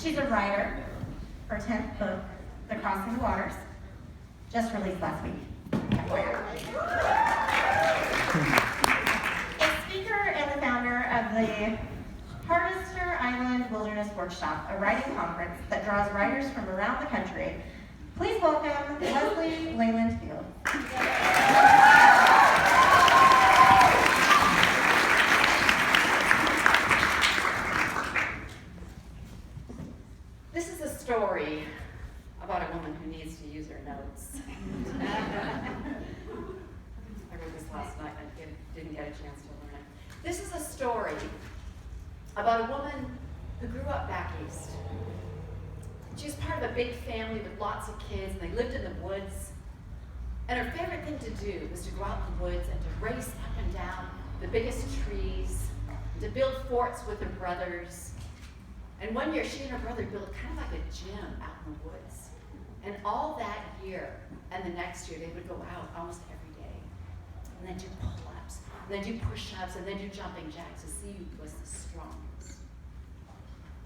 She's a writer. Her 10th book, The Crossing the Waters, just released last week. A speaker and the founder of the Harvester Island Wilderness Workshop, a writing conference that draws writers from around the country. Please welcome Leslie Leyland Field. This is a story about a woman who needs to use her notes. I wrote this last night and I didn't get a chance to learn it. This is a story about a woman who grew up back east. She was part of a big family with lots of kids, and they lived in the woods. And her favorite thing to do was to go out in the woods and to race up and down the biggest trees, and to build forts with her brothers. And one year, she and her brother built kind of like a gym out in the woods. And all that year and the next year, they would go out almost every day. And then do pull-ups, and then do push-ups, and then do jumping jacks to see who was the strongest.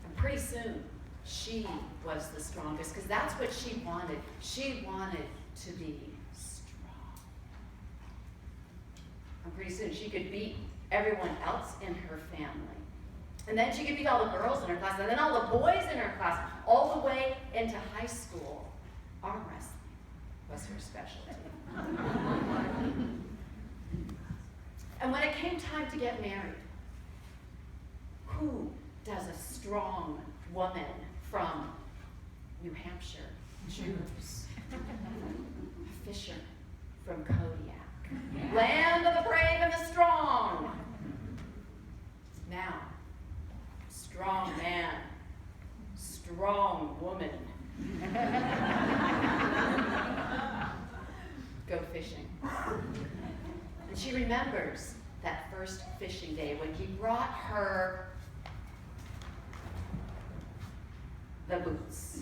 And pretty soon, she was the strongest, because that's what she wanted. She wanted to be strong. And pretty soon, she could beat everyone else in her family. And then she could beat all the girls in her class, and then all the boys in her class, all the way into high school. Arm wrestling was her specialty. And when it came time to get married, who does a strong woman from New Hampshire choose? A fisherman from Kodiak, land of the brave and the strong. Now, strong man, strong woman. Go fishing. And she remembers that first fishing day when he brought her the boots.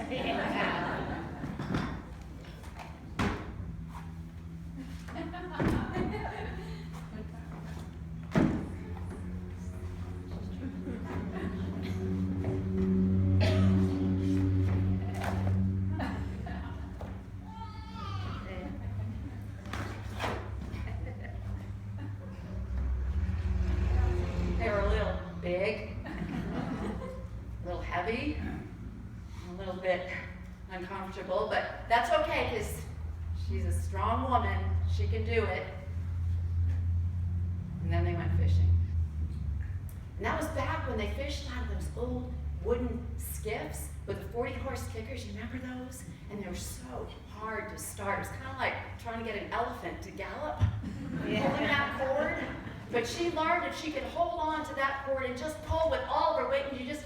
They were a little big, a little heavy, a little bit uncomfortable, but that's okay because she's a strong woman. She can do it. And then they went fishing. And that was back when they fished out of those old wooden skiffs with the 40-horse kickers. You remember those? And they were so hard to start. It was kind of like trying to get an elephant to gallop, pulling that cord. But she learned that she could hold on to that cord and just pull with all of her weight, and you just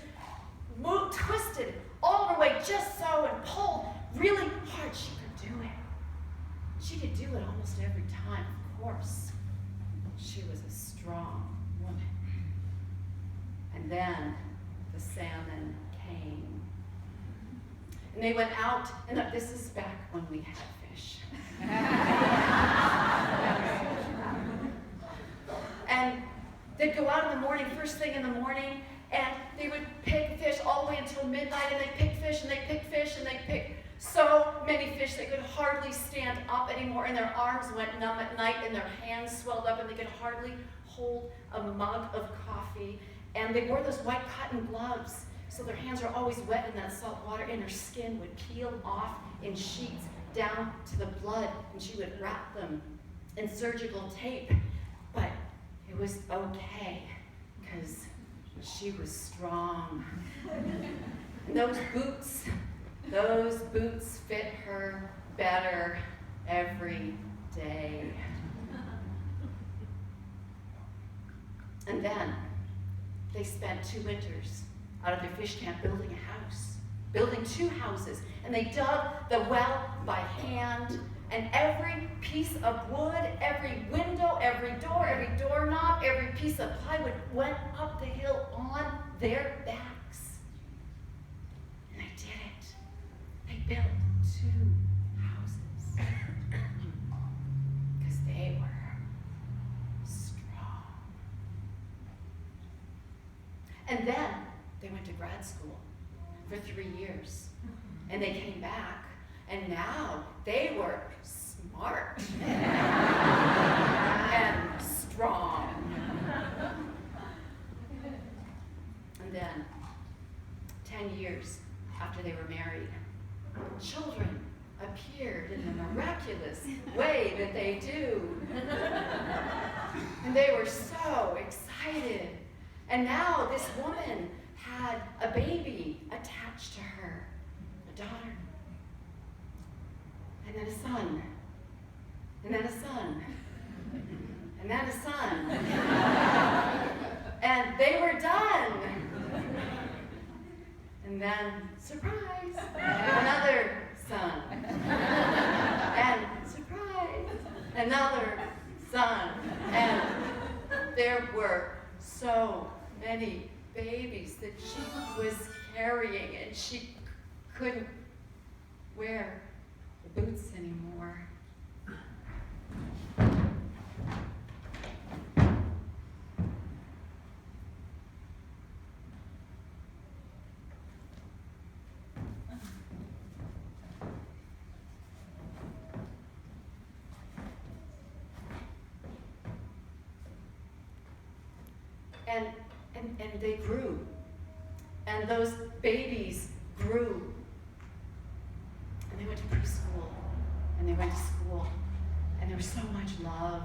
twisted all of her weight just so and pulled really hard. She could do it. She could do it almost every time, of course. She was a strong woman. And then the salmon came. And they went out, and this is back when we had fish. And they'd go out in the morning, first thing in the morning, and they would pick fish all the way until midnight, and they'd pick fish, and they'd pick fish, and they'd pick so many fish they could hardly stand up anymore, and their arms went numb at night, and their hands swelled up, and they could hardly hold a mug of coffee. And they wore those white cotton gloves, so their hands were always wet in that salt water, and her skin would peel off in sheets down to the blood, and she would wrap them in surgical tape. But it was okay, because she was strong. And those boots fit her better every day. And then they spent 2 winters out of their fish camp building a house, building 2 houses. And they dug the well by hand, and every piece of wood, every window, every door, every doorknob, every piece of plywood went up the hill on their backs. And they did it. They built 2 houses because they were strong. And then they went to grad school. for 3 years. And they came back, and now they were smart and strong. And then, 10 years after they were married, children appeared in the miraculous way that they do. And they were so excited. And now this woman had a baby attached to her, a daughter, and then a son, and then a son, and then a son. And they were done. And then, surprise, another son. And surprise, another son. And there were so many babies that she was carrying, and she couldn't wear the boots anymore. And they grew. And those babies grew. And they went to preschool. And they went to school. And there was so much love.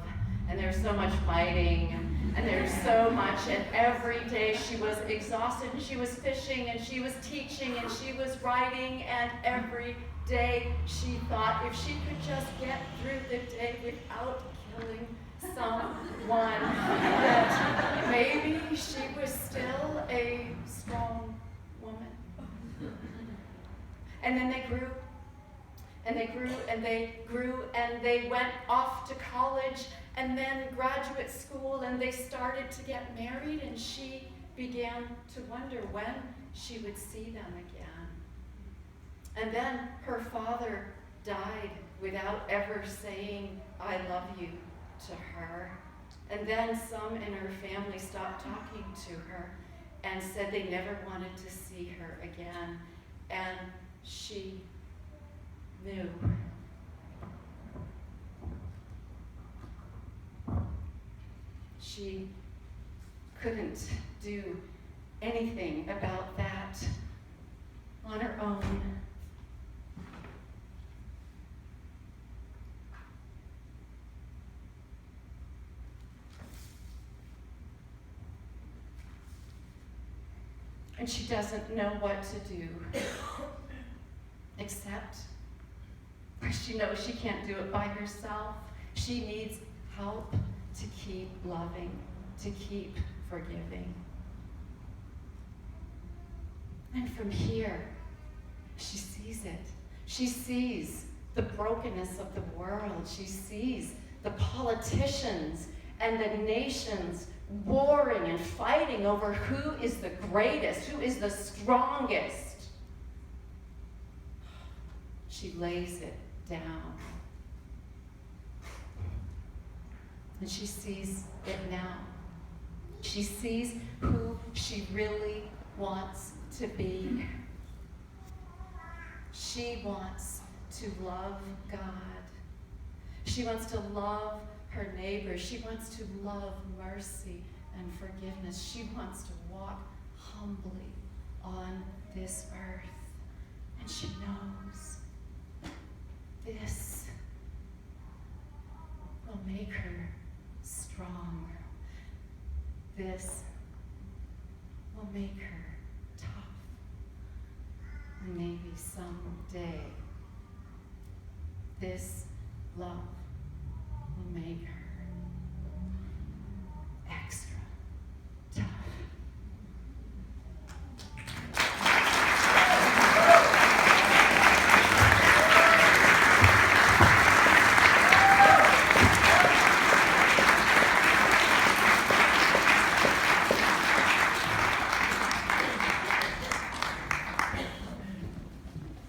And there was so much fighting. And there was so much. And every day she was exhausted. And she was fishing. And she was teaching. And she was writing. And every day she thought if she could just get through the day without killing someone, that maybe she was still a strong woman. And then they grew, and they grew, and they grew, and they went off to college, and then graduate school, and they started to get married, and she began to wonder when she would see them again. And then her father died without ever saying, "I love you," to her. And then some in her family stopped talking to her and said they never wanted to see her again. And she knew. She couldn't do anything about that on her own. And she doesn't know what to do, except she knows she can't do it by herself. She needs help to keep loving, to keep forgiving. And from here, she sees it. She sees the brokenness of the world. She sees the politicians and the nations warring and fighting over who is the greatest, who is the strongest. She lays it down. And she sees it now. She sees who she really wants to be. She wants to love God. She wants to love her neighbors. She wants to love mercy and forgiveness. She wants to walk humbly on this earth. And she knows this will make her strong. This will make her tough. And maybe someday this love will make her